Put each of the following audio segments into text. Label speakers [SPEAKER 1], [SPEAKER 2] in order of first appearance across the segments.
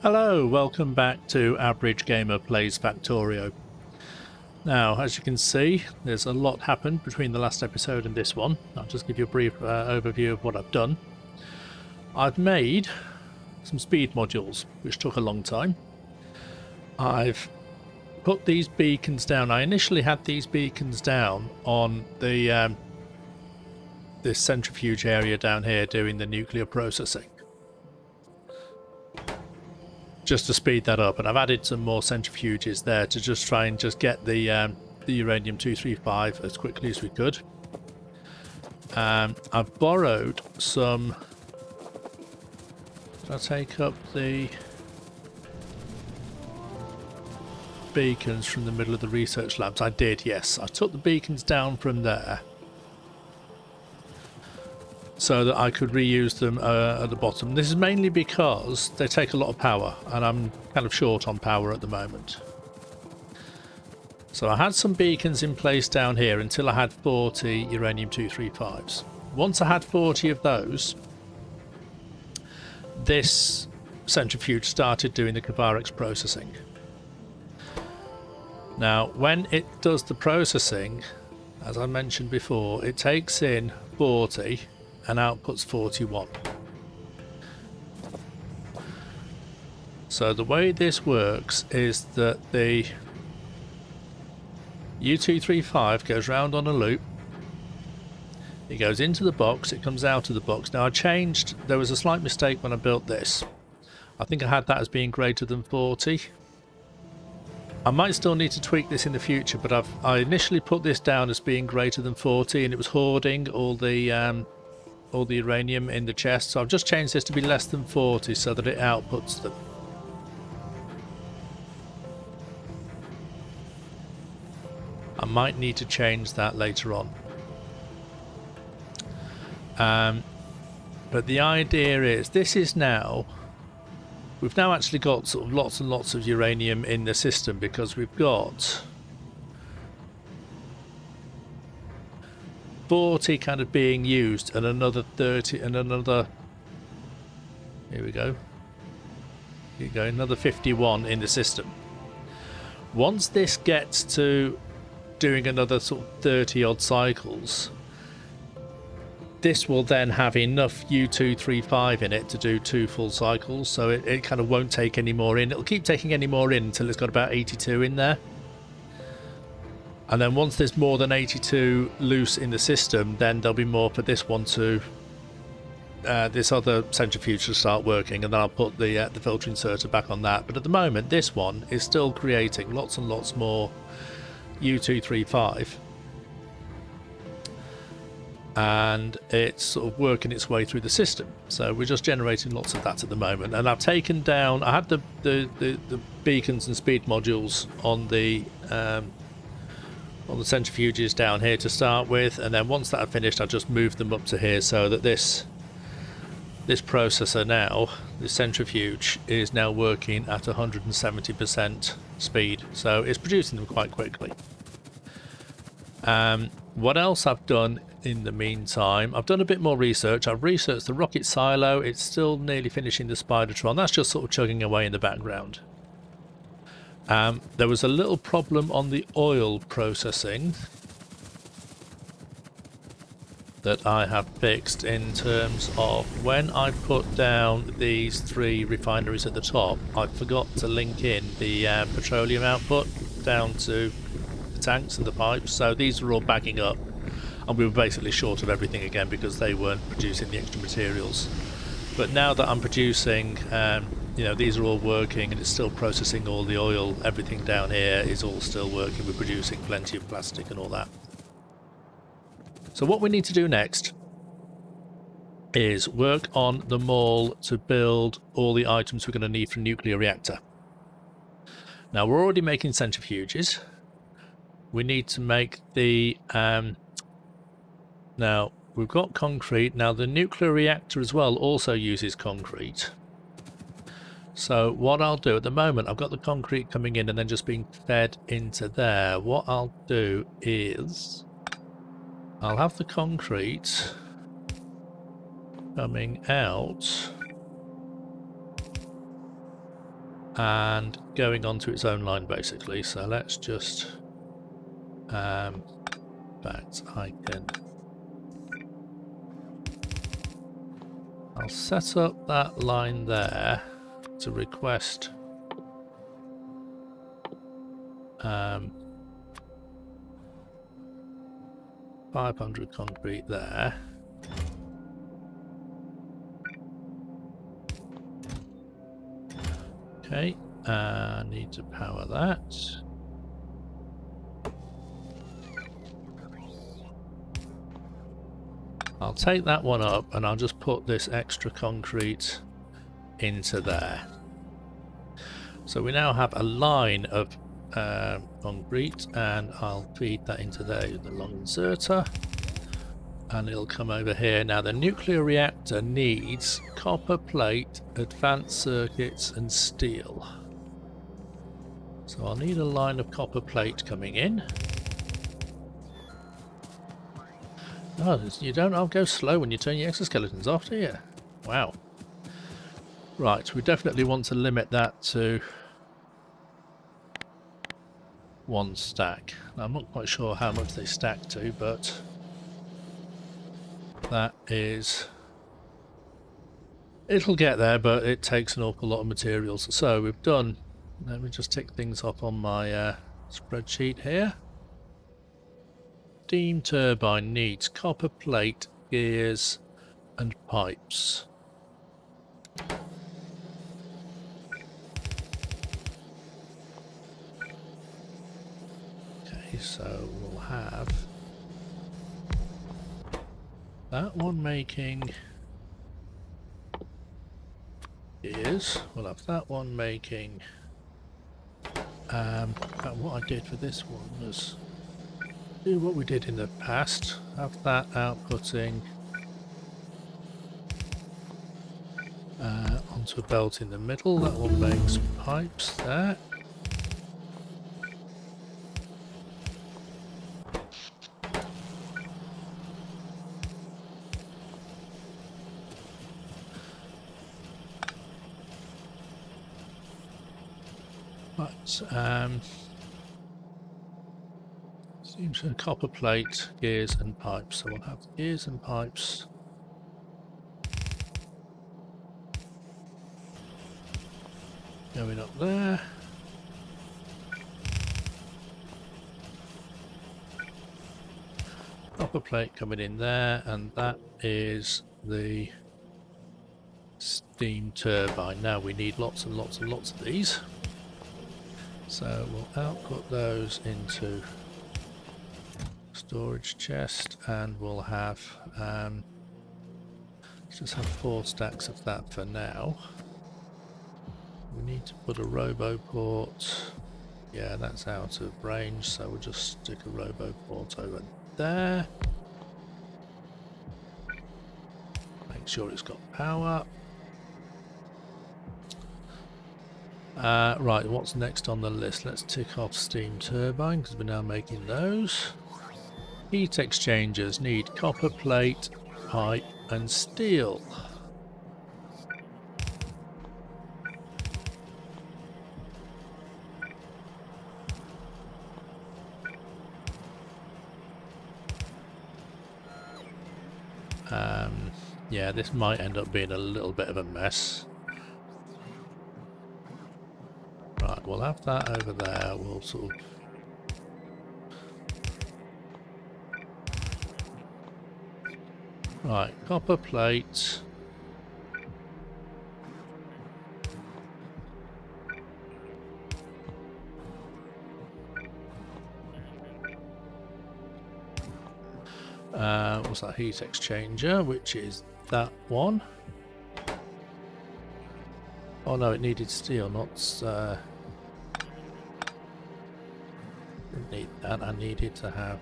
[SPEAKER 1] Hello, welcome back to Average Gamer Plays Factorio. Now, as you can see, there's a lot happened between the last episode and this one. I'll just give you a brief overview of what I've done. I've made some speed modules, which took a long time. I've put these beacons down. I initially had these beacons down on the this centrifuge area down here doing the nuclear processing, just to speed that up, and I've added some more centrifuges there to just try and just get the uranium-235 as quickly as we could. I've borrowed some. Did I take up the beacons from the middle of the research labs? I did, yes. I took the beacons down from there so that I could reuse them at the bottom. This is mainly because they take a lot of power, and I'm kind of short on power at the moment. So I had some beacons in place down here until I had 40 uranium-235s. Once I had 40 of those, this centrifuge started doing the Kvarex processing. Now, when it does the processing, as I mentioned before, it takes in 40 and outputs 41. So the way this works is that the U-235 goes round on a loop. It goes into the box, it comes out of the box. Now there was a slight mistake when I built this. I think I had that as being greater than 40. I might still need to tweak this in the future, but I initially put this down as being greater than 40, and it was hoarding all the uranium in the chest, so I've just changed this to be less than 40 so that it outputs them. I might need to change that later on. But the idea is, we've now actually got sort of lots and lots of uranium in the system, because we've got 40 kind of being used and another 30 and another, here we go, another 51 in the system. Once this gets to doing another sort of 30 odd cycles, this will then have enough U-235 in it to do 2 full cycles, so it kind of won't take any more in. It'll keep taking any more in until it's got about 82 in there. And then once there's more than 82 loose in the system, then there'll be more for this one to, this other centrifuge to start working, and then I'll put the filter inserter back on that. But at the moment, this one is still creating lots and lots more U-235. And it's sort of working its way through the system. So we're just generating lots of that at the moment. And I've taken down, I had the beacons and speed modules on the centrifuges down here to start with, and then once that had finished, I just moved them up to here so that this processor now, this centrifuge, is now working at 170% speed, so it's producing them quite quickly. What else I've done in the meantime, I've done a bit more research. I've researched the rocket silo. It's still nearly finishing the Spidertron. That's just sort of chugging away in the background. There was a little problem on the oil processing that I have fixed, in terms of when I put down these 3 refineries at the top, I forgot to link in the petroleum output down to the tanks and the pipes, so these were all bagging up, and we were basically short of everything again because they weren't producing the extra materials. But now that I'm producing, you know, these are all working, and it's still processing all the oil, everything down here is all still working. We're producing plenty of plastic and all that. So what we need to do next is work on the mall to build all the items we're going to need for a nuclear reactor. Now, we're already making centrifuges. We need to make the now we've got concrete. Now the nuclear reactor as well also uses concrete. So what I'll do at the moment, I've got the concrete coming in and then just being fed into there. What I'll do is I'll have the concrete coming out and going onto its own line basically. So let's just in fact I'll set up that line there to request 500 concrete there. Okay, need to power that. I'll take that one up and I'll just put this extra concrete into there. So we now have a line of concrete, and I'll feed that into there with the long inserter, and it'll come over here. Now the nuclear reactor needs copper plate, advanced circuits and steel. So I'll need a line of copper plate coming in. Oh, you don't go slow when you turn your exoskeletons off, do you? Wow. Right, we definitely want to limit that to 1 stack. Now, I'm not quite sure how much they stack to, but that is... it'll get there, but it takes an awful lot of materials. So we've done... let me just tick things off on my spreadsheet here. Steam turbine needs copper plate, gears and pipes. Okay, so we'll have that one making gears. We'll have that one making... what I did for this one was do what we did in the past. Have that outputting onto a belt in the middle. That one makes pipes there. But seems a copper plate, gears and pipes. So we'll have gears and pipes going up there. Copper plate coming in there, and that is the steam turbine. Now we need lots and lots and lots of these. So we'll output those into storage chest, and we'll have let's just have 4 stacks of that for now. We need to put a robo port. Yeah, that's out of range, so we'll just stick a robo port over there. Make sure it's got power. Right, what's next on the list? Let's tick off steam turbine because we're now making those. Heat exchangers need copper plate, pipe and steel. Yeah, this might end up being a little bit of a mess. Right, we'll have that over there. We'll sort of... right, copper plate. What's that heat exchanger, which is that one. Oh no, it needed steel, not didn't need that. I needed to have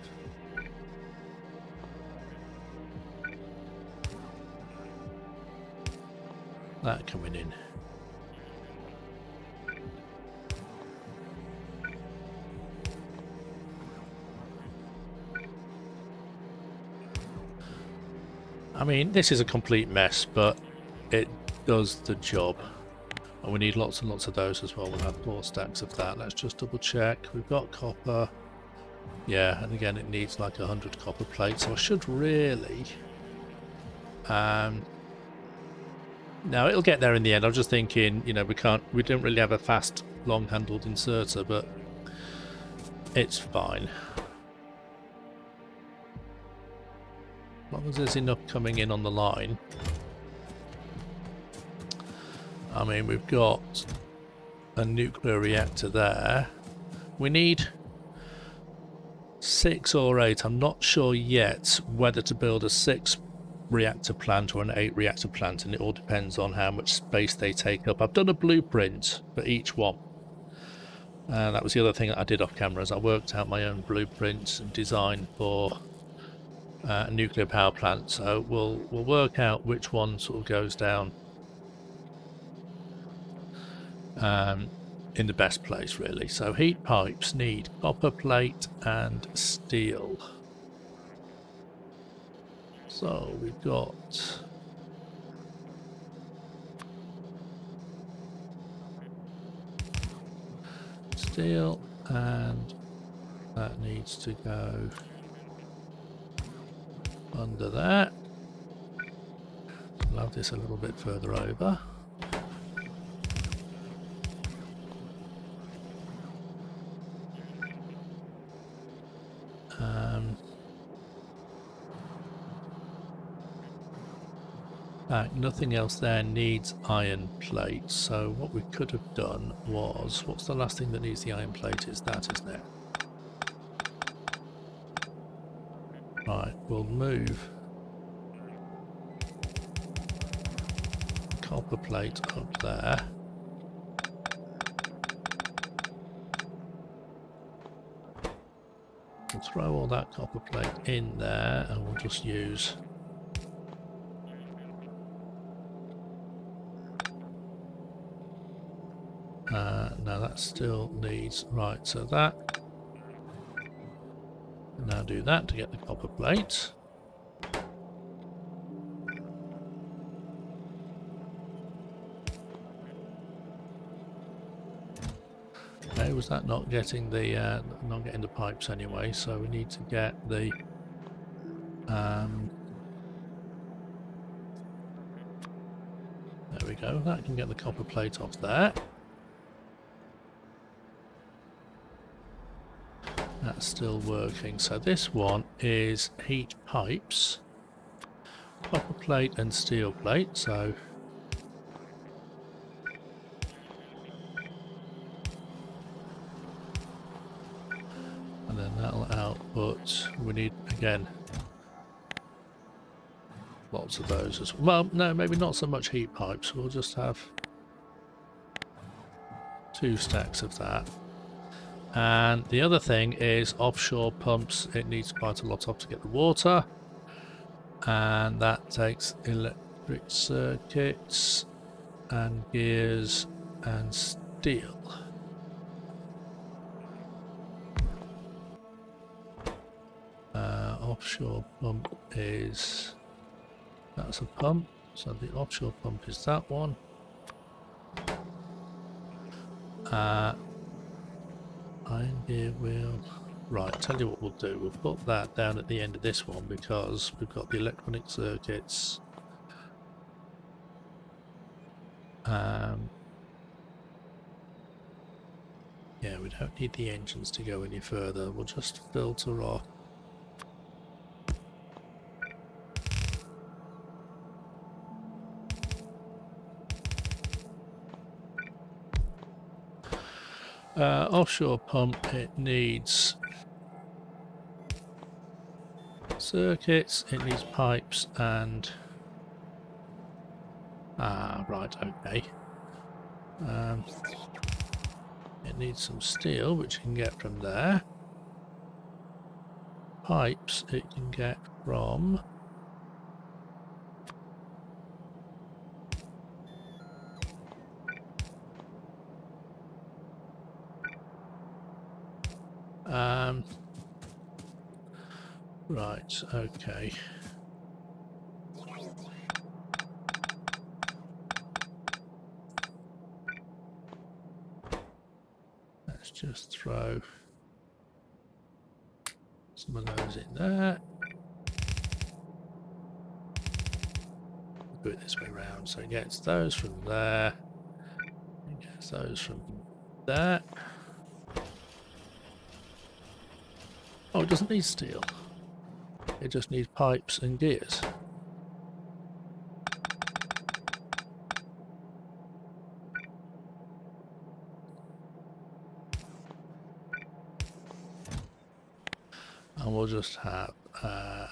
[SPEAKER 1] that coming in. I mean, this is a complete mess, but it does the job. And we need lots and lots of those as well. We'll have 4 stacks of that. Let's just double check. We've got copper. Yeah, and again it needs like 100 copper plates, so I should really... now it'll get there in the end. I was just thinking, you know, we don't really have a fast long-handled inserter, but it's fine. As long as there's enough coming in on the line. I mean, we've got a nuclear reactor there. We need 6 or 8. I'm not sure yet whether to build a 6 reactor plant or an 8 reactor plant, and it all depends on how much space they take up. I've done a blueprint for each one. That was the other thing that I did off camera, is I worked out my own blueprint and design for a nuclear power plant. So we'll work out which one sort of goes down in the best place, really. So heat pipes need copper plate and steel. So we've got steel, and that needs to go under that. I'll have this a little bit further over. Nothing else there needs iron plates, so what we could have done was, what's the last thing that needs the iron plate? Is that, isn't it? Right, we'll move copper plate up there. We'll throw all that copper plate in there, and we'll just use now that still needs, right, so that, now do that to get the copper plate. Okay, was that not getting the pipes anyway, so we need to get the there we go, that can get the copper plate off there. That's still working. So this one is heat pipes, copper plate and steel plate. So and then that'll output. We need again lots of those as well. Well, no, maybe not so much heat pipes. We'll just have 2 stacks of that. And the other thing is offshore pumps. It needs quite a lot of to get the water, and that takes electric circuits and gears and steel. Offshore pump is, that's a pump, so the offshore pump is that one. Iron gear wheel. Right, tell you what we'll do. We'll put that down at the end of this one because we've got the electronic circuits. Yeah, we don't need the engines to go any further. We'll just filter off. Offshore pump, it needs circuits, it needs pipes and... right, okay. It needs some steel, which you can get from there. Pipes, it can get from... right, okay. let's just throw some of those in there. Do it this way round, so it gets those from there, it gets those from there. Oh, it doesn't need steel, it just needs pipes and gears. And we'll just have a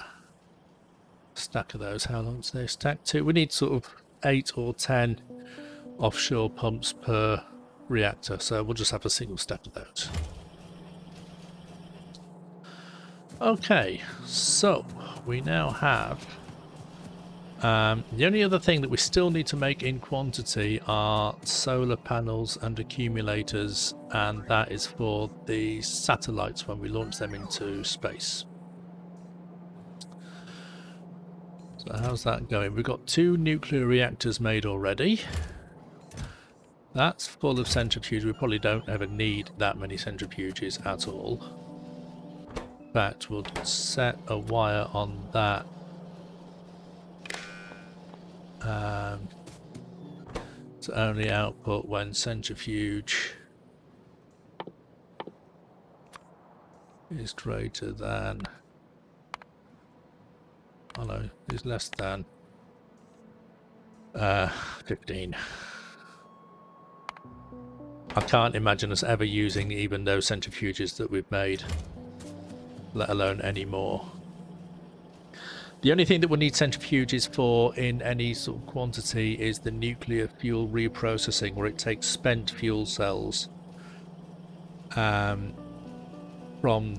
[SPEAKER 1] stack of those. How long do they stack to? We need sort of 8 or 10 offshore pumps per reactor, so we'll just have a single stack of those. Okay, so we now have the only other thing that we still need to make in quantity are solar panels and accumulators, and that is for the satellites when we launch them into space. So how's that going? We've got 2 nuclear reactors made already. That's full of centrifuge. We probably don't ever need that many centrifuges at all. In fact, we'll set a wire on that to only output when centrifuge is greater than, oh no, is less than 15. I can't imagine us ever using even those centrifuges that we've made, let alone any more. The only thing that we'll need centrifuges for in any sort of quantity is the nuclear fuel reprocessing, where it takes spent fuel cells from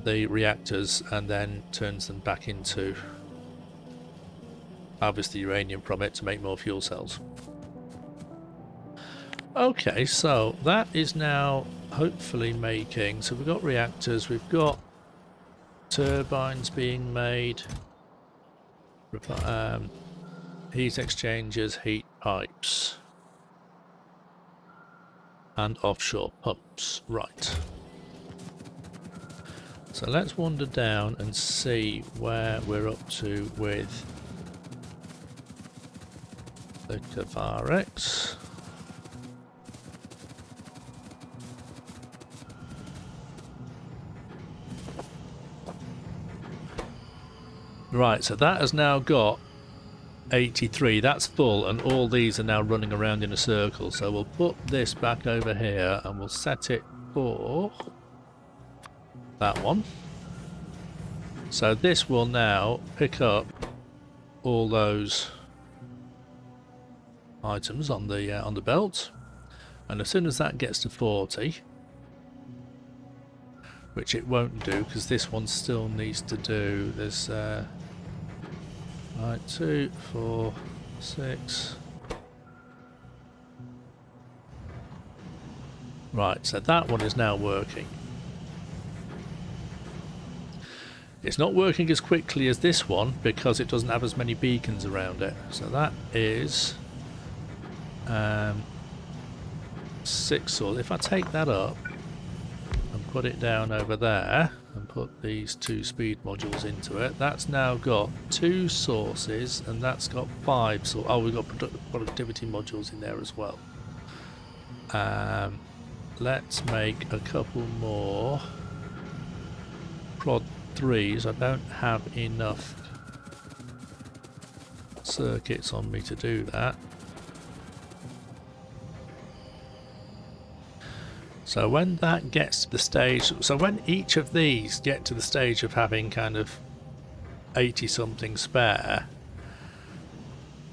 [SPEAKER 1] the reactors and then turns them back into, harvest the uranium from it to make more fuel cells. Okay, so that is now hopefully making, so we've got reactors, we've got turbines being made, heat exchangers, heat pipes, and offshore pumps. Right. So let's wander down and see where we're up to with the Kavarex. Right, so that has now got 83, that's full, and all these are now running around in a circle. So we'll put this back over here and we'll set it for that one. So this will now pick up all those items on the belt, and as soon as that gets to 40, which it won't do because this one still needs to do, there's right, 2, 4, 6. Right, so that one is now working. It's not working as quickly as this one because it doesn't have as many beacons around it. So that is 6 source. If I take that up and put it down over there and put these 2 speed modules into it, that's now got 2 sources and that's got 5 sources. Oh, we've got productivity modules in there as well. Let's make a couple more prod 3s. I don't have enough circuits on me to do that. So when that gets to the stage, so when each of these get to the stage of having kind of 80 something spare,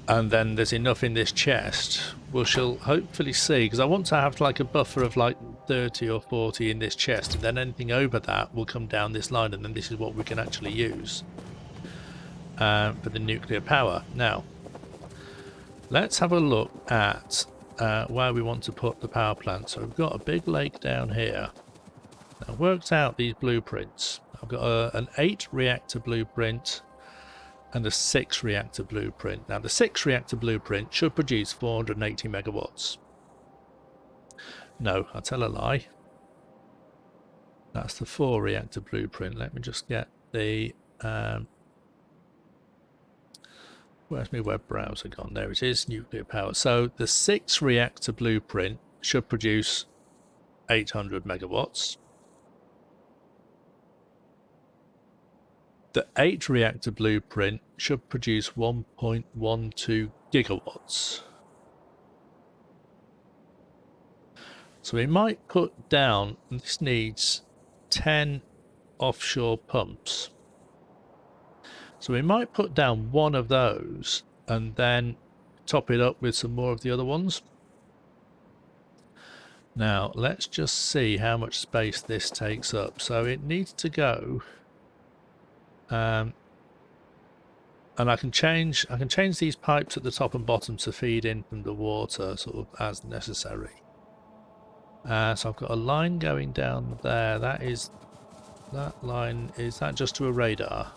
[SPEAKER 1] and then there's enough in this chest, we shall hopefully see, because I want to have like a buffer of like 30 or 40 in this chest, and then anything over that will come down this line, and then this is what we can actually use for the nuclear power. Now, let's have a look at where we want to put the power plant. So we've got a big lake down here. I worked out these blueprints. I've got an 8 reactor blueprint and a 6 reactor blueprint. Now the 6 reactor blueprint should produce 480 megawatts. No, I tell a lie. That's the 4 reactor blueprint. Let me just get the where's my web browser gone? There it is, nuclear power. So the 6 reactor blueprint should produce 800 megawatts. The 8 reactor blueprint should produce 1.12 gigawatts. So we might put down, and this needs 10 offshore pumps. So we might put down one of those and then top it up with some more of the other ones. Now let's just see how much space this takes up. So it needs to go, and I can change these pipes at the top and bottom to feed in from the water sort of as necessary. So I've got a line going down there. That line, is that just to a radar?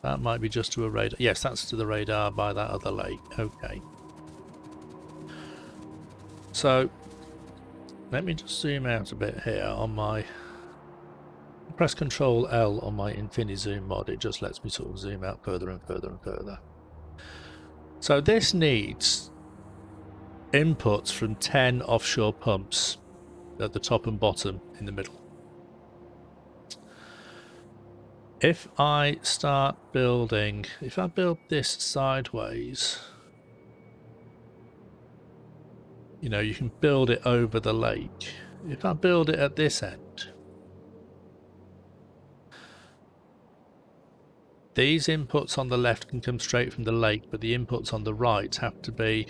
[SPEAKER 1] That might be just to a radar. Yes, that's to the radar by that other lake. Okay. So let me just zoom out a bit here on my... Press Control L on my Infinizoom mod. It just lets me sort of zoom out further and further and further. So this needs inputs from 10 offshore pumps at the top and bottom in the middle. If I start building, if I build this sideways, you know, you can build it over the lake. If I build it at this end, these inputs on the left can come straight from the lake, but the inputs on the right have to be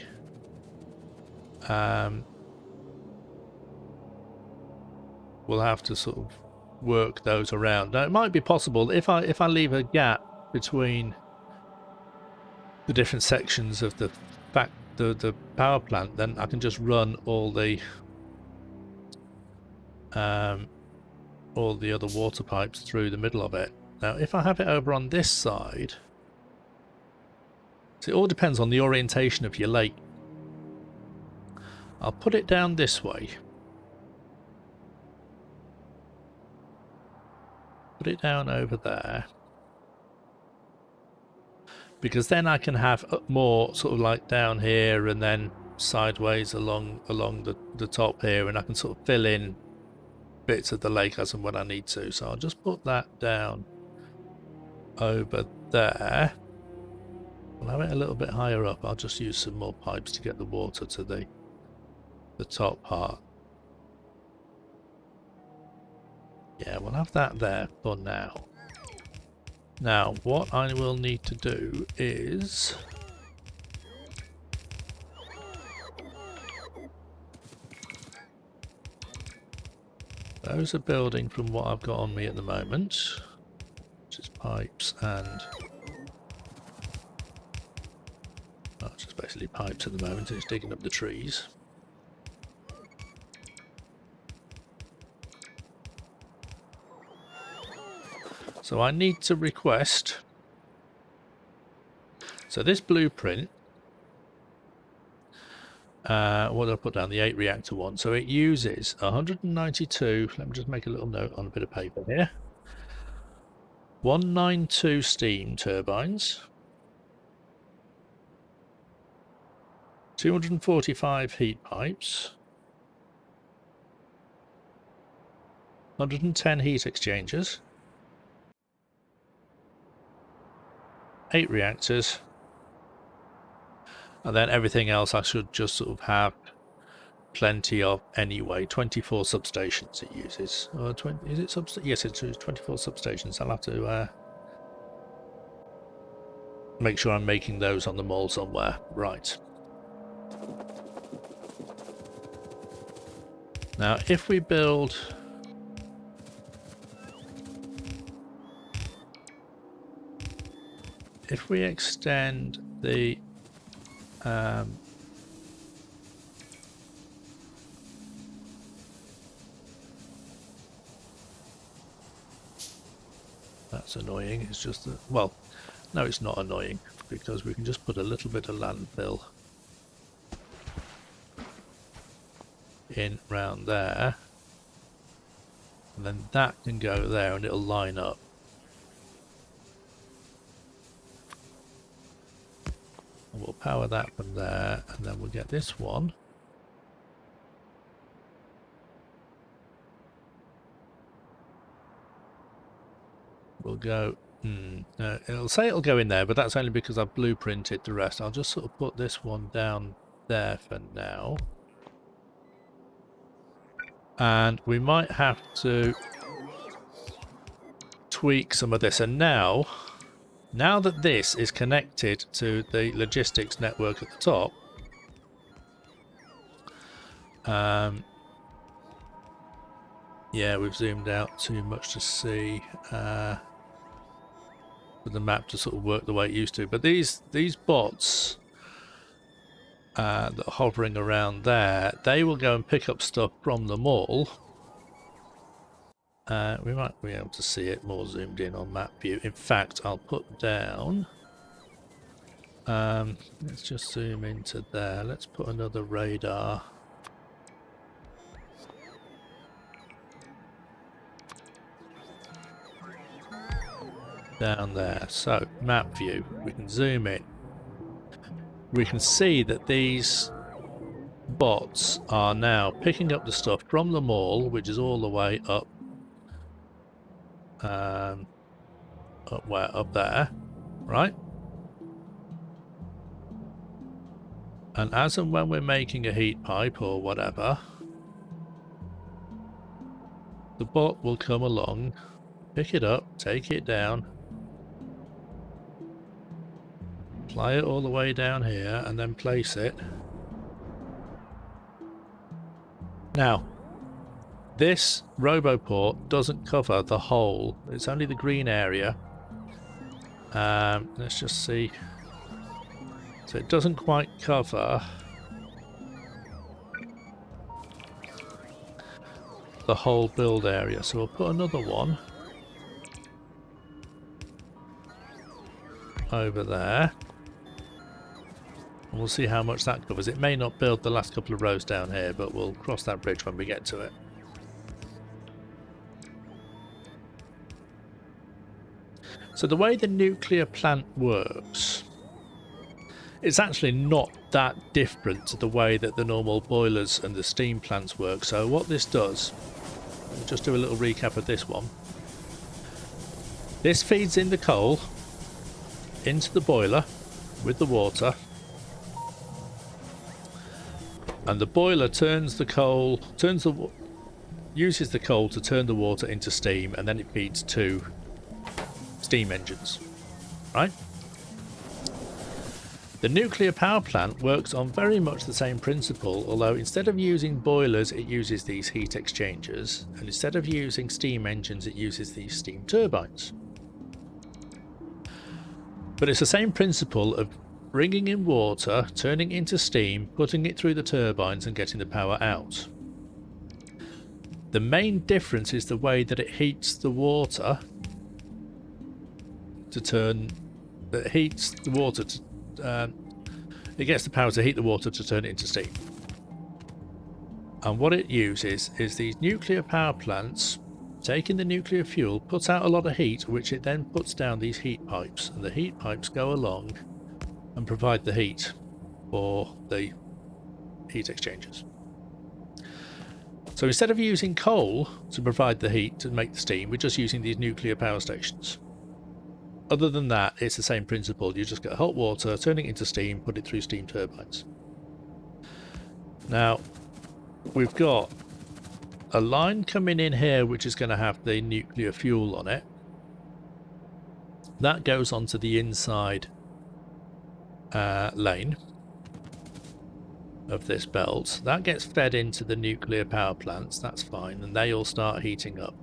[SPEAKER 1] we'll have to sort of work those around. Now it might be possible if I leave a gap between the different sections of the power plant, then I can just run all the other water pipes through the middle of it. Now if I have it over on this side, so it all depends on the orientation of your lake. I'll put it down this way. Put it down over there. Because then I can have more sort of like down here and then sideways along the top here, and I can sort of fill in bits of the lake as and when I need to. So I'll just put that down over there. I'll have it a little bit higher up. I'll just use some more pipes to get the water to the top part. Yeah, we'll have that there for now. Now, what I will need to do is those are building from what I've got on me at the moment, which is pipes and well, it's just basically pipes at the moment. It's digging up the trees. So I need to request, so this blueprint, what did I put down? The 8 reactor one. So it uses 192, let me just make a little note on a bit of paper here. 192 steam turbines, 245 heat pipes, 110 heat exchangers, 8 reactors, and then everything else I should just sort of have plenty of anyway. 24 substations it uses. Is it yes, it's 24 substations. I'll have to make sure I'm making those on the mall somewhere. Right. Now, if we build... If we extend the that's annoying. It's just that, well, no, it's not annoying because we can just put a little bit of landfill in round there. And then that can go there and it'll line up. And we'll power that from there, and then we'll get this one. We'll go, no, it'll say it'll go in there, but that's only because I've blueprinted the rest. I'll just sort of put this one down there for now. And we might have to tweak some of this. And now that this is connected to the logistics network at the top, yeah, we've zoomed out too much to see for the map to sort of work the way it used to. But these bots that are hovering around there, they will go and pick up stuff from the mall. We might be able to see it more zoomed in on map view. In fact, I'll put down, let's just zoom into there. Let's put another radar down there. So map view, we can zoom in. We can see that these bots are now picking up the stuff from the mall, which is all the way up up there, right? And as and when we're making a heat pipe or whatever, the bot will come along, pick it up, take it down, fly it all the way down here, and then place it. Now, this RoboPort doesn't cover the whole, it's only the green area. Let's just see. So it doesn't quite cover the whole build area. So we'll put another one over there. And we'll see how much that covers. It may not build the last couple of rows down here, but we'll cross that bridge when we get to it. So the way the nuclear plant works, it's actually not that different to the way that the normal boilers and the steam plants work. So what this does, we'll just do a little recap of this one. This feeds in the coal into the boiler with the water, and the boiler turns the coal, uses the coal to turn the water into steam, and then it feeds two steam engines, right? The nuclear power plant works on very much the same principle, although instead of using boilers it uses these heat exchangers, and instead of using steam engines it uses these steam turbines. But it's the same principle of bringing in water, turning into steam, putting it through the turbines and getting the power out. The main difference is the way that it heats the water to turn, it heats the water to, it gets the power to heat the water to turn it into steam. And what it uses is these nuclear power plants taking the nuclear fuel, puts out a lot of heat, which it then puts down these heat pipes, and the heat pipes go along and provide the heat for the heat exchangers. So instead of using coal to provide the heat to make the steam, we're just using these nuclear power stations. Other than that, it's the same principle. You just get hot water, turning it into steam, put it through steam turbines. Now, we've got a line coming in here which is going to have the nuclear fuel on it. That goes onto the inside lane of this belt. That gets fed into the nuclear power plants, that's fine, and they all start heating up.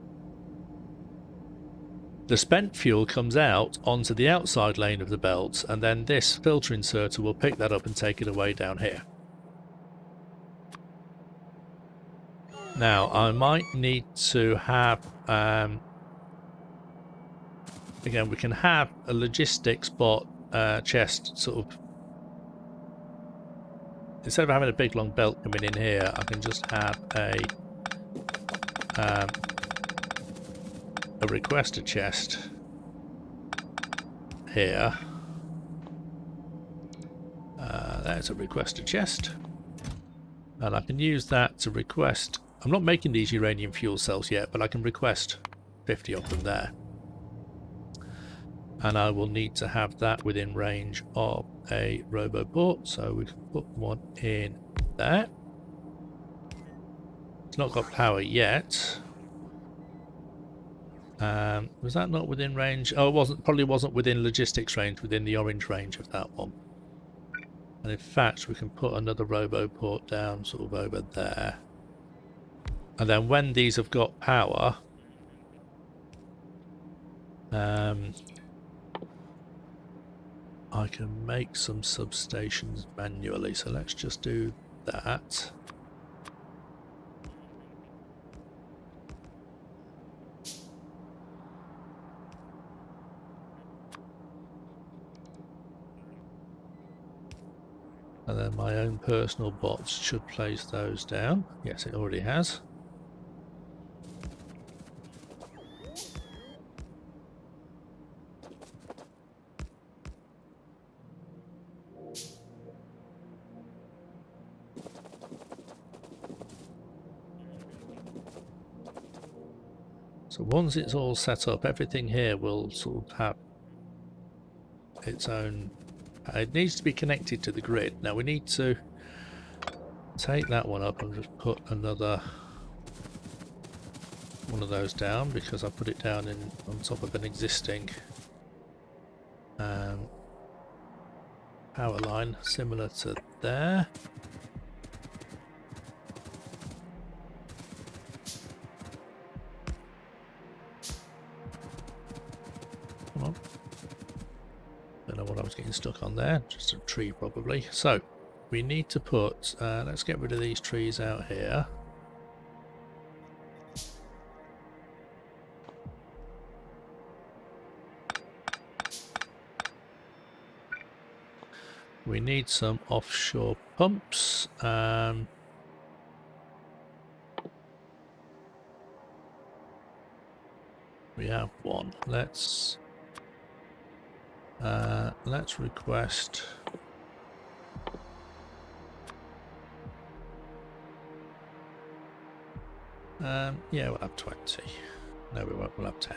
[SPEAKER 1] The spent fuel comes out onto the outside lane of the belt, and then this filter inserter will pick that up and take it away down here. Now, I might need to have, again, we can have a logistics bot chest sort of instead of having a big long belt coming in here, I can just have a requester chest here. There's a requester chest, and I can use that to request. I'm not making these uranium fuel cells yet, but I can request 50 of them there. And I will need to have that within range of a roboport, so we can put one in there. It's not got power yet. Was that not within range? Oh, it wasn't. Probably wasn't within logistics range, within the orange range of that one. And in fact, we can put another roboport down sort of over there. And then when these have got power, I can make some substations manually. So let's just do that. And then my own personal bots should place those down. Yes, it already has. So once it's all set up, everything here will sort of have its own. It needs to be connected to the grid. Now we need to take that one up and just put another one of those down, because I put it down on top of an existing power line similar to there. Come on. Don't know what I was getting stuck on there, just a tree probably. So we need to put, let's get rid of these trees out here. We need some offshore pumps. We have one. Let's request. Yeah, we'll have 20. No, we won't. We'll have 10.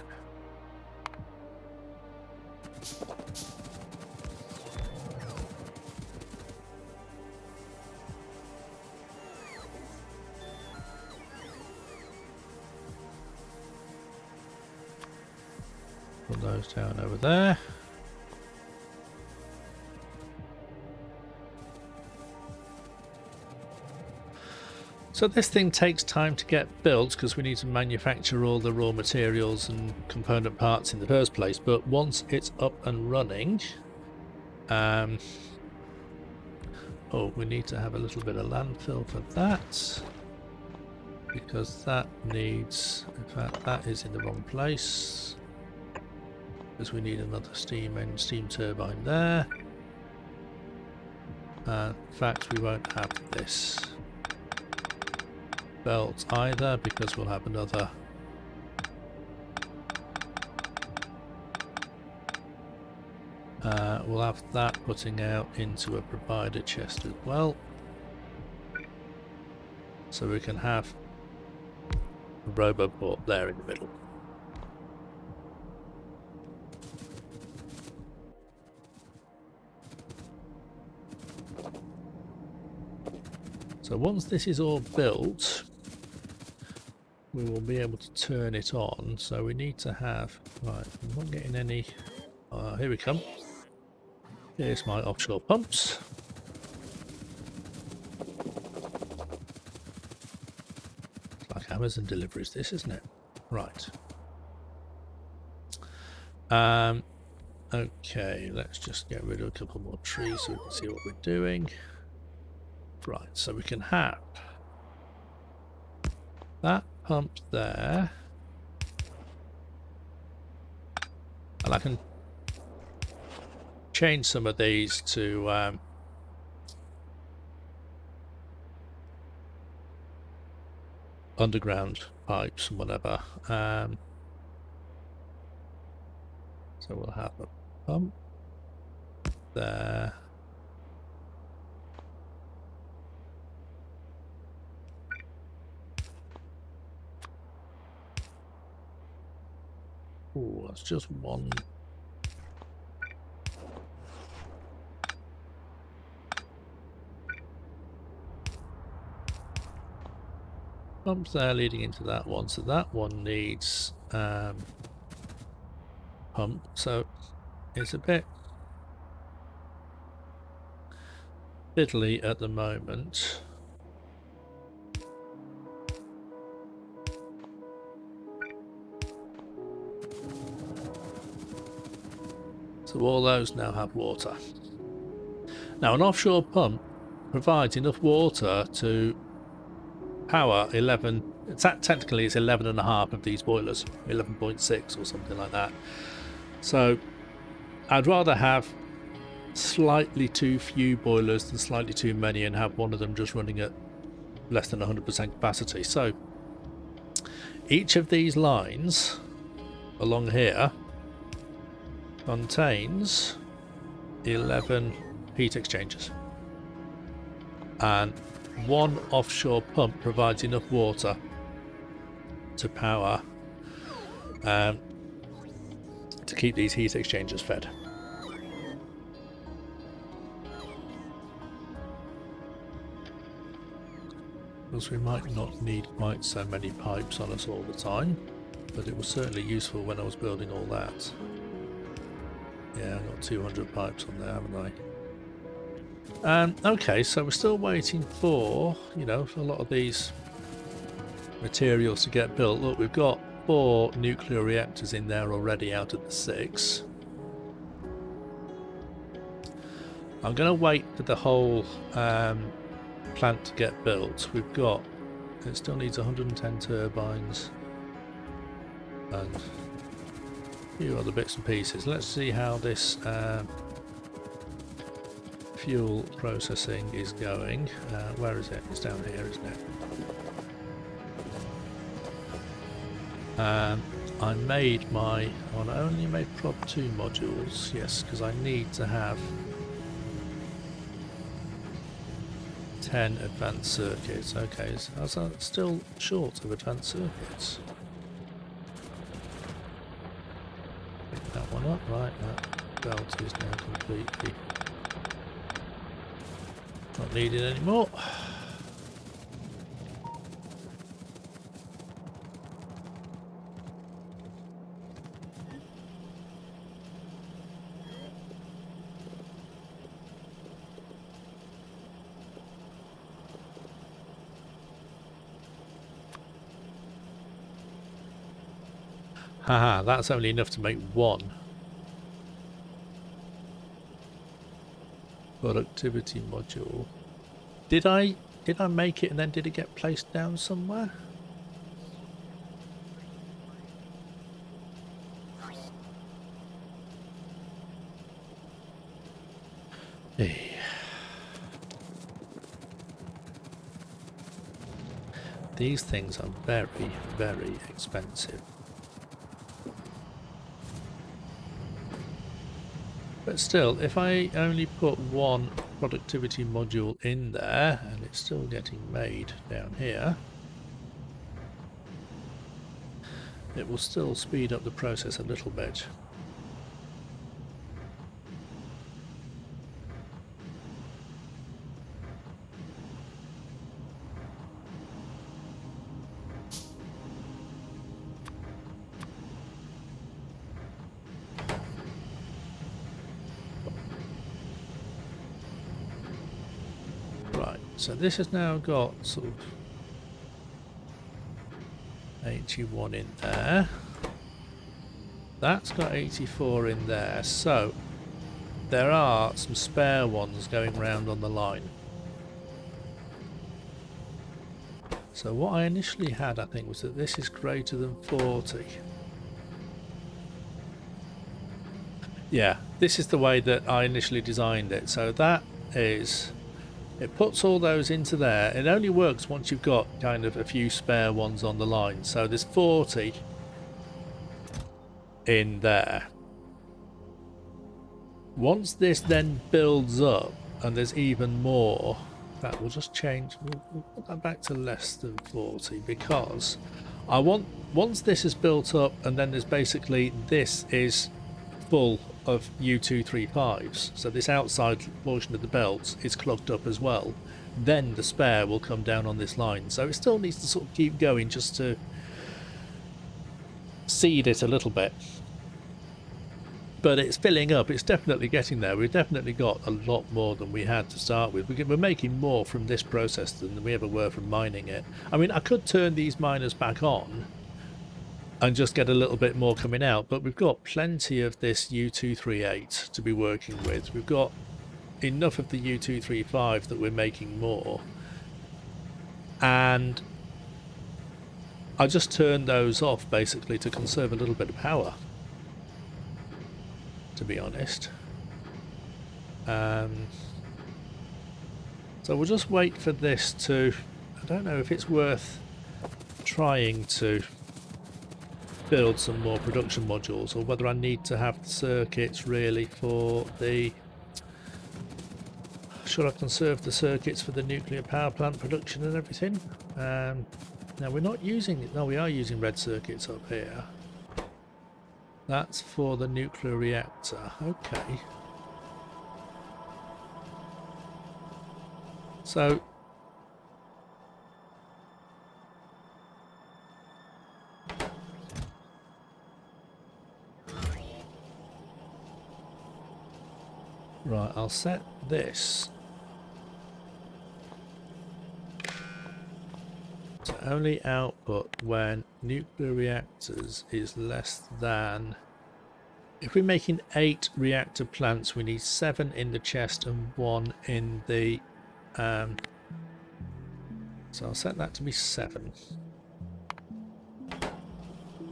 [SPEAKER 1] Put those down over there. So this thing takes time to get built because we need to manufacture all the raw materials and component parts in the first place. But once it's up and running, oh, we need to have a little bit of landfill for that, because that needs, in fact, that is in the wrong place, because we need another steam turbine there. In fact, we won't have this belt either, because we'll have another we'll have that putting out into a provider chest as well, so we can have a roboport there in the middle. So once this is all built, we will be able to turn it on. So we need to have, right, I'm not getting any, here we come. Here's my offshore pumps. It's like Amazon deliveries this, isn't it? Right. Okay, let's just get rid of a couple more trees so we can see what we're doing. Right, so we can have that pump there, and I can change some of these to underground pipes and whatever. So we'll have a pump there. Oh, that's just one. Pumps there leading into that one, so that one needs pump. So it's a bit fiddly at the moment. So all those now have water. Now an offshore pump provides enough water to power 11, technically it's 11 and a half of these boilers, 11.6 or something like that. So I'd rather have slightly too few boilers than slightly too many and have one of them just running at less than 100% capacity. So each of these lines along here contains 11 heat exchangers, and one offshore pump provides enough water to power to keep these heat exchangers fed. Because we might not need quite so many pipes on us all the time, but it was certainly useful when I was building all that. Yeah, I've got 200 pipes on there, haven't I? Okay, so we're still waiting for, you know, a lot of these materials to get built. Look, we've got 4 nuclear reactors in there already out of the 6. I'm going to wait for the whole plant to get built. It still needs 110 turbines and a few other bits and pieces. Let's see how this fuel processing is going. Where is it? It's down here, isn't it? I made my... I only made prod 2 modules, yes, because I need to have 10 advanced circuits. Okay, so I was still short of advanced circuits. Pick that one up, right, that belt is now completely not needed anymore. Haha, that's only enough to make 1 productivity module. Did I make it and then did it get placed down somewhere? Hey. These things are very, very expensive. But still, if I only put 1 productivity module in there, and it's still getting made down here, it will still speed up the process a little bit. So this has now got sort of 81 in there. That's got 84 in there. So there are some spare ones going round on the line. So what I initially had, I think, was that this is greater than 40. Yeah, this is the way that I initially designed it. So that is It puts all those into there. It only works once you've got kind of a few spare ones on the line. So there's 40 in there. Once this then builds up and there's even more, that will just change. We'll put that back to less than 40 because I want, once this is built up and then there's basically, this is full of U235s, so this outside portion of the belt is clogged up as well, then the spare will come down on this line. So it still needs to sort of keep going just to seed it a little bit. But it's filling up, it's definitely getting there. We've definitely got a lot more than we had to start with. We're making more from this process than we ever were from mining it. I mean, I could turn these miners back on and just get a little bit more coming out, but we've got plenty of this U238 to be working with. We've got enough of the U235 that we're making more. And I just turned those off basically to conserve a little bit of power, to be honest. So we'll just wait for this to, I don't know if it's worth trying to build some more production modules, or whether I need to have the circuits really for the, should I conserve the circuits for the nuclear power plant production and everything. Now we're not using it, no, we are using red circuits up here. That's for the nuclear reactor. Okay. So right, I'll set this to only output when nuclear reactors is less than, if we're making 8 reactor plants, we need 7 in the chest and 1 in the so I'll set that to be 7,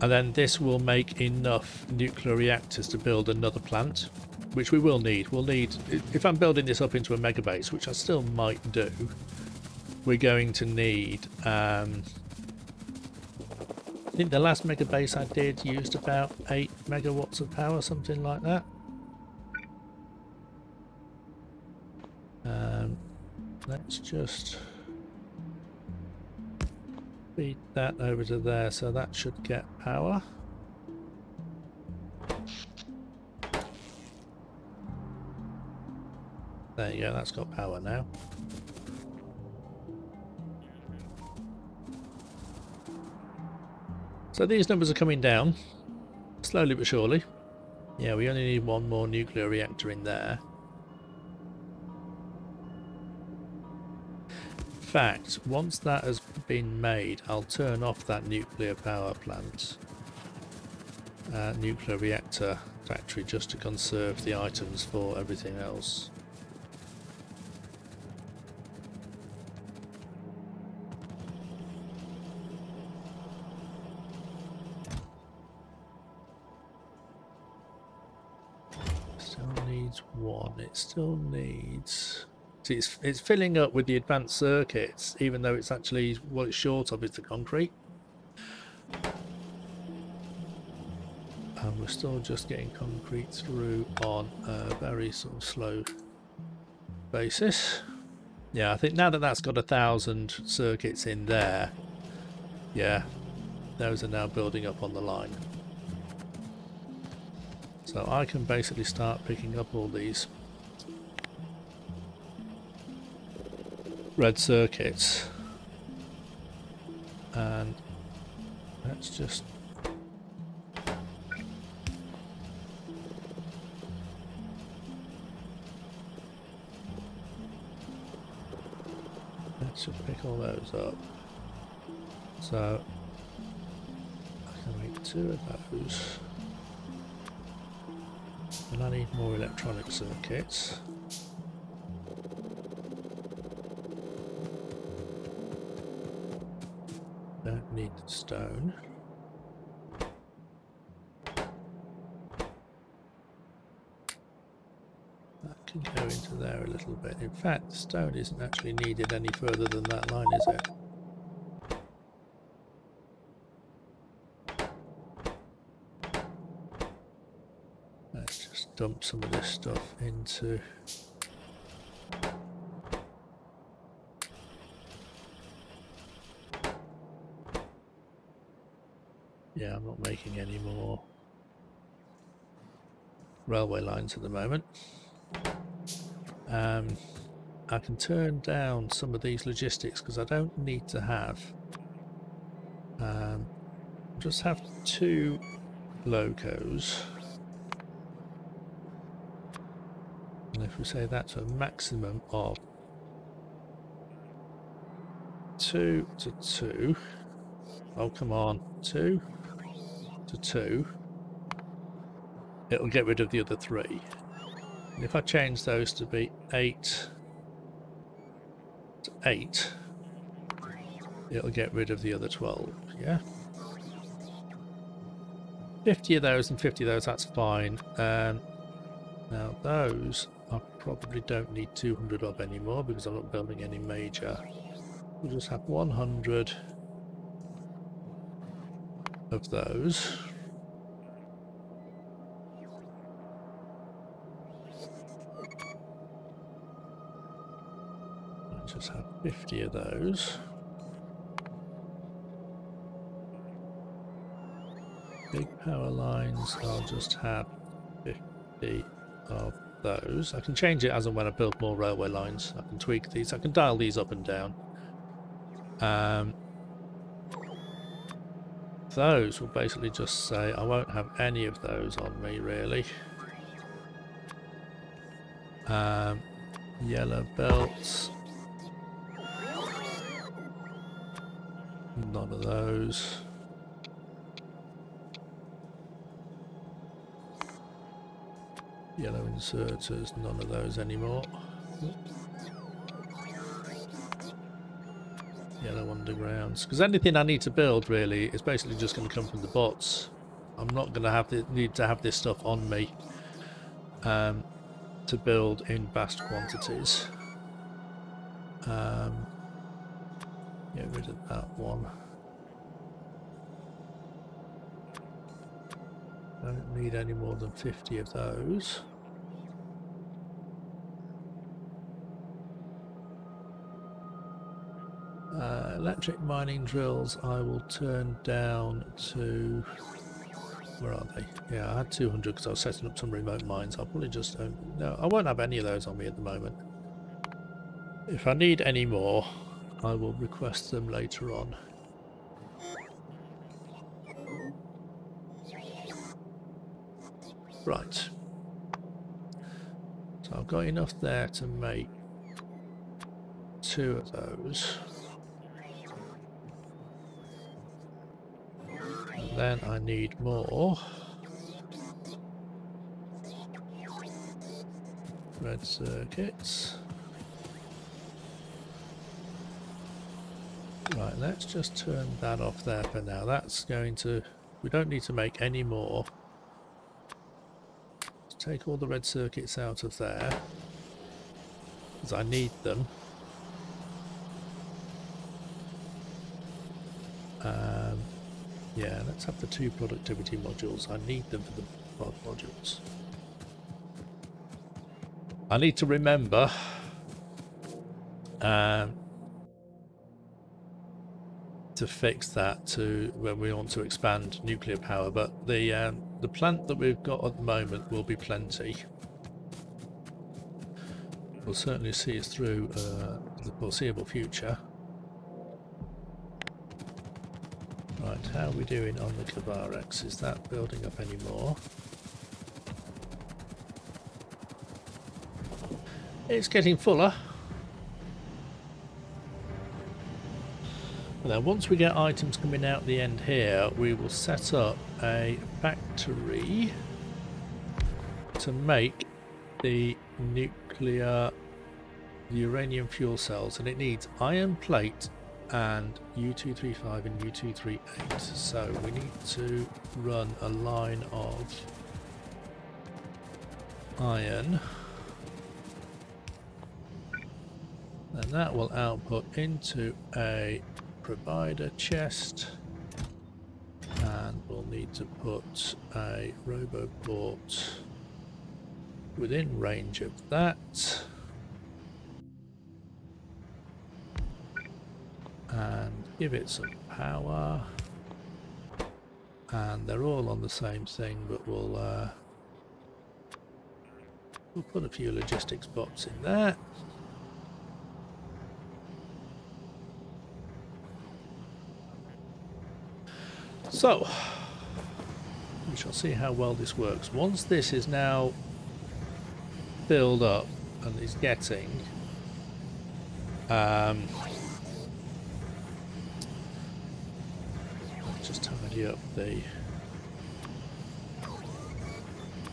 [SPEAKER 1] and then this will make enough nuclear reactors to build another plant, which we will need. We'll need, if I'm building this up into a mega base, which I still might do, we're going to need I think the last mega base I did used about 8 megawatts of power, something like that. Let's just feed that over to there, so that should get power. There you go, that's got power now. So these numbers are coming down, slowly but surely. Yeah, we only need 1 more nuclear reactor in there. In fact, once that has been made, I'll turn off that nuclear power plant, nuclear reactor factory, just to conserve the items for everything else. Still needs 1. It still needs... See, it's filling up with the advanced circuits, even though it's actually, what it's short of is the concrete. And we're still just getting concrete through on a very sort of slow basis. Yeah, I think now that that's got 1,000 circuits in there, yeah, those are now building up on the line. So I can basically start picking up all these red circuits, and let's just pick all those up. So I can make 2 of those, and I need more electronic circuits. Don't need stone. That can go into there a little bit. In fact, the stone isn't actually needed any further than that line, is it? Let's just dump some of this stuff into... Yeah, I'm not making any more railway lines at the moment. I can turn down some of these logistics because I don't need to have just have 2 locos, and if we say that's a maximum of 2 to 2, oh come on, 2 to 2, it'll get rid of the other 3. And if I change those to be 8 to 8, it'll get rid of the other 12, yeah? 50 of those and 50 of those, that's fine. Now those I probably don't need 200 of anymore because I'm not building any major. We'll just have 100 of those. Let's just have 50 of those. Big power lines, I'll just have 50 of those. I can change it as and when I build more railway lines. I can tweak these, I can dial these up and down. Those will basically just say I won't have any of those on me really. Yellow belts, none of those. Yellow inserters, none of those anymore. Yellow undergrounds, because anything I need to build really is basically just going to come from the bots. I'm not going to have need to have this stuff on me to build in vast quantities. Get rid of that one. Don't need any more than 50 of those. Electric mining drills I will turn down to... Where are they? Yeah, I had 200 because I was setting up some remote mines. I'll probably just... no, I won't have any of those on me at the moment. If I need any more, I will request them later on. Right. So I've got enough there to make 2 of those. And then I need more. Red circuits. Right, let's just turn that off there for now. That's going to... We don't need to make any more. Take all the red circuits out of there because I need them. Yeah, let's have the 2 productivity modules. I need them for the pod modules. I need to remember to fix that to when we want to expand nuclear power, but the plant that we've got at the moment will be plenty. Will certainly see us through the foreseeable future. Right, how are we doing on the Kavarex? Is that building up anymore? It's getting fuller. Now, once we get items coming out the end here, we will set up a factory to make the uranium fuel cells, and it needs iron plate and U235 and U238. So we need to run a line of iron And that will output into a provider chest. And we'll need to put a roboport within range of that. And give it some power. And they're all on the same thing, but we'll put a few logistics bots in there. So, we shall see how well this works. Once this is now filled up and is getting just tidy up the,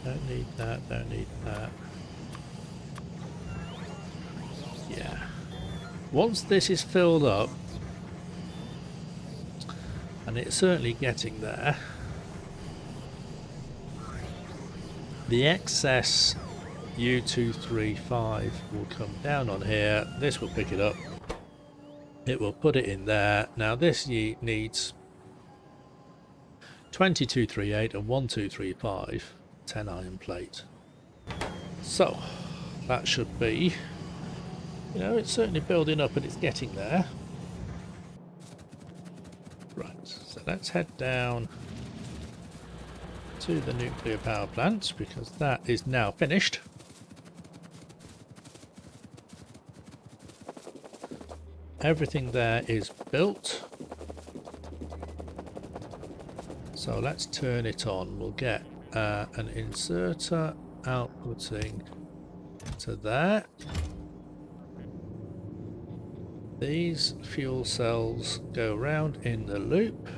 [SPEAKER 1] don't need that, don't need that. Yeah. Once this is filled up, and it's certainly getting there, the excess U235 will come down on here. This will pick it up. It will put it in there. Now this needs 2238 and 1235, 10 iron plate. So that should be, you know, it's certainly building up and it's getting there. Right, so let's head down to the nuclear power plant because that is now finished. Everything there is built. So let's turn it on. We'll get an inserter outputting to there. These fuel cells go round in the loop.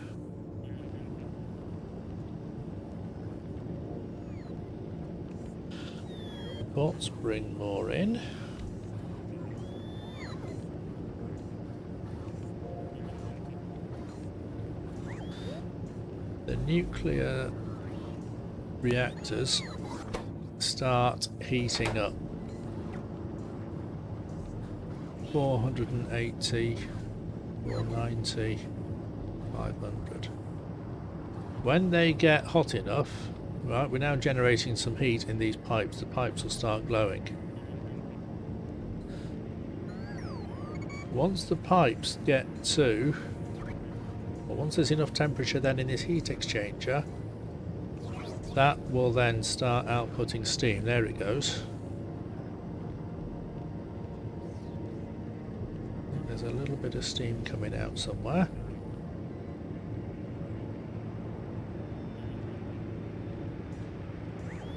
[SPEAKER 1] The bots bring more in. The nuclear reactors start heating up. 480, 490, 500. When they get hot enough, right, we're now generating some heat in these pipes. The pipes will start glowing. Once the pipes get to, or once there's enough temperature then in this heat exchanger, that will then start outputting steam. There it goes. There's a little bit of steam coming out somewhere.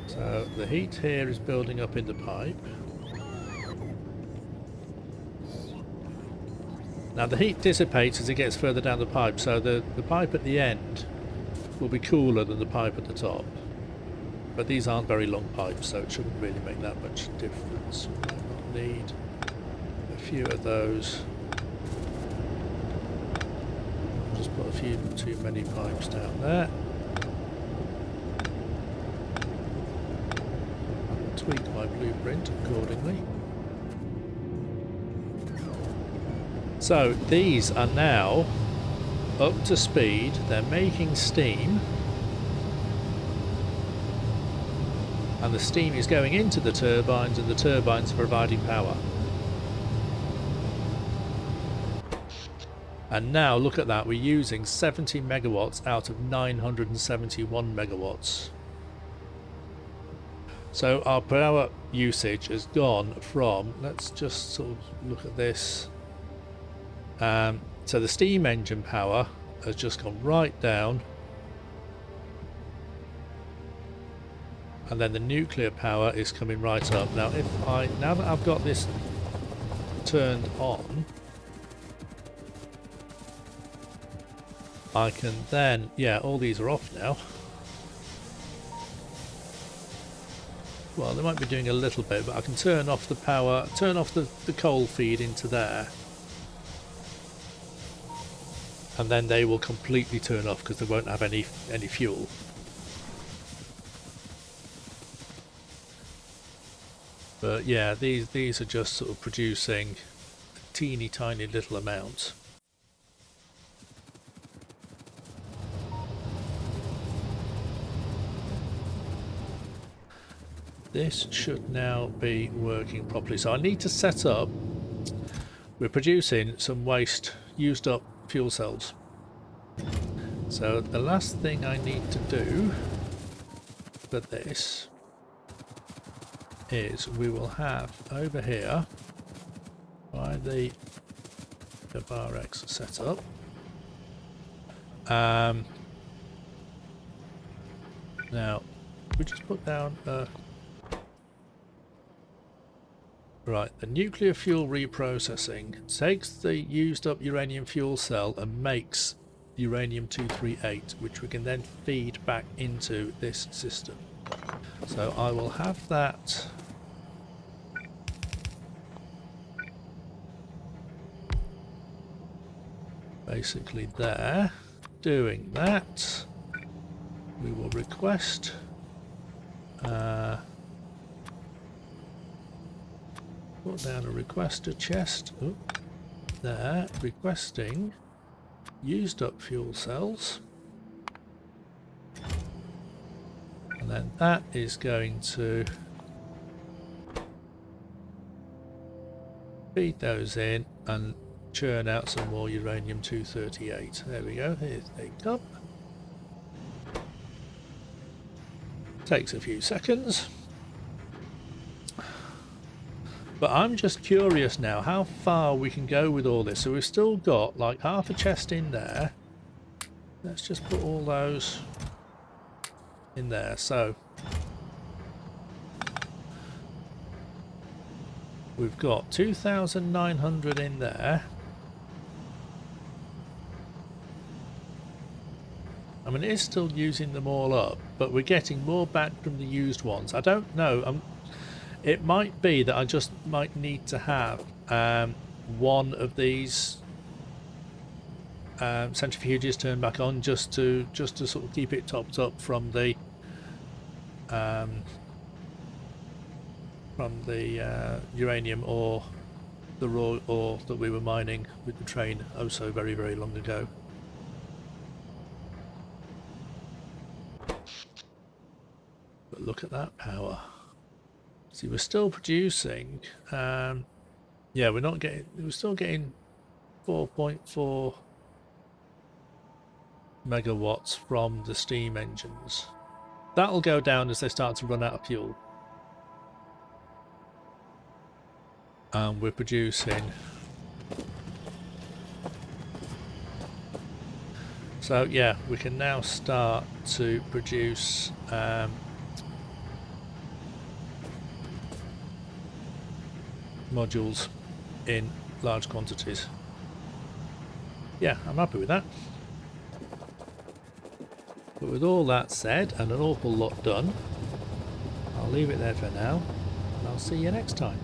[SPEAKER 1] So the heat here is building up in the pipe. Now the heat dissipates as it gets further down the pipe, so the pipe at the end will be cooler than the pipe at the top. But these aren't very long pipes, so it shouldn't really make that much difference. We might need a few of those. Just put a few too many pipes down there. I'll tweak my blueprint accordingly. So these are now up to speed. They're making steam. And the steam is going into the turbines and the turbines are providing power. And now look at that, we're using 70 megawatts out of 971 megawatts. So our power usage has gone from, let's just sort of look at this. So the steam engine power has just gone right down. And then the nuclear power is coming right up. Now now that I've got this turned on, I can then, yeah, all these are off now. Well, they might be doing a little bit, but I can turn off the power, turn off the coal feed into there. And then they will completely turn off because they won't have any fuel. But yeah, these are just sort of producing teeny tiny little amount. This should now be working properly. So I need to set up, we're producing some waste used up fuel cells. So the last thing I need to do for this is we will have over here by the bar X set up. Now we just put down right, the nuclear fuel reprocessing takes the used up uranium fuel cell and makes uranium-238, which we can then feed back into this system. So I will have that basically there. Doing that, we will request put down a requester chest there, requesting used up fuel cells, and then that is going to feed those in and churn out some more uranium-238. There we go, here's a cup. Takes a few seconds. But I'm just curious now how far we can go with all this. So we've still got like half a chest in there. Let's just put all those in there. So we've got 2,900 in there. I mean, it is still using them all up, but we're getting more back from the used ones. I don't know. It might be that I just might need to have one of these centrifuges turned back on just to sort of keep it topped up from the uranium or the raw ore that we were mining with the train oh so very, very long ago. But look at that power. See, we're still producing, yeah, we're still getting 4.4 megawatts from the steam engines. That'll go down as they start to run out of fuel. And we're producing. So yeah, we can now start to produce modules in large quantities. Yeah, I'm happy with that. But with all that said and an awful lot done, I'll leave it there for now, and I'll see you next time.